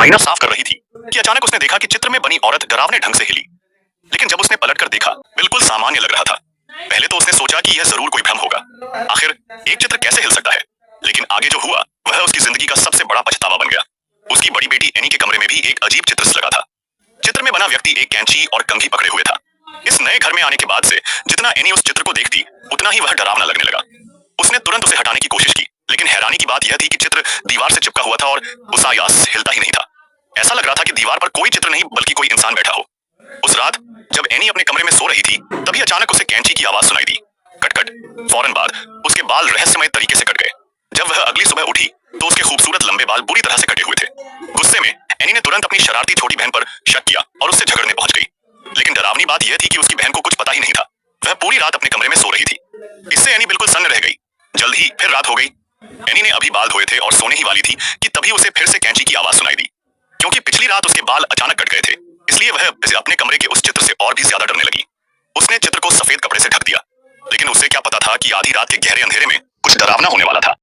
आईना साफ कर रही थी कि अचानक उसने देखा कि चित्र में बनी औरत डरावने ढंग से हिली। लेकिन जब उसने पलटकर देखा, बिल्कुल सामान्य लग रहा था। पहले तो उसने सोचा कि यह जरूर कोई भ्रम होगा। आखिर एक चित्र कैसे हिल सकता है? लेकिन आगे जो हुआ वह उसकी जिंदगी का सबसे बड़ा पछतावा बन गया। उसकी बड़ी बेटी एनी के कमरे में भी एक अजीब चित्र लगा था। चित्र में बना व्यक्ति एक कैंची और कंघी पकड़े हुए था। इस नए घर में आने के बाद से जितना एनी उस चित्र को देखती, उतना ही वह डरावना लगने लगा। उसने तुरंत उसे हटाने की कोशिश की, लेकिन हैरानी की बात यह थी कि चित्र दीवार से चिपका हुआ था और उसका आयास हिलता ही नहीं था। ऐसा लग रहा था कि दीवार पर कोई चित्र नहीं बल्कि कोई इंसान बैठा हो। उस रात जब एनी अपने कमरे में सो रही थी, तभी अचानक उसे कैंची की आवाज सुनाई दी। Cut cut. फौरन बाद उसके बाल रहस्यमय तरीके से कट गए। जब वह अगली सुबह उठी तो उसके खूबसूरत लंबे बाल बुरी तरह से कटे हुए थे। गुस्से में एनी ने तुरंत अपनी शरारती छोटी बहन पर शक किया और उससे झगड़ने पहुंच गई। लेकिन डरावनी बात यह थी कि उसकी बहन को कुछ पता ही नहीं था। वह पूरी रात अपने कमरे में सो रही थी। इससे एनी बिल्कुल सन्न रह गई। जल्द ही फिर रात हो गई। एनी ने अभी बाल धोए थे और सोने ही वाली थी कि तभी उसे फिर से कैंची की आवाज सुनाई दी। क्योंकि पिछली रात उसके बाल अचानक कट गए थे, इसलिए वह अपने कमरे के उस चित्र से और भी ज्यादा डरने लगी। उसने चित्र को सफेद कपड़े से ढक दिया, लेकिन उसे क्या पता था कि आधी रात के गहरे अंधेरे में कुछ डरावना होने वाला था।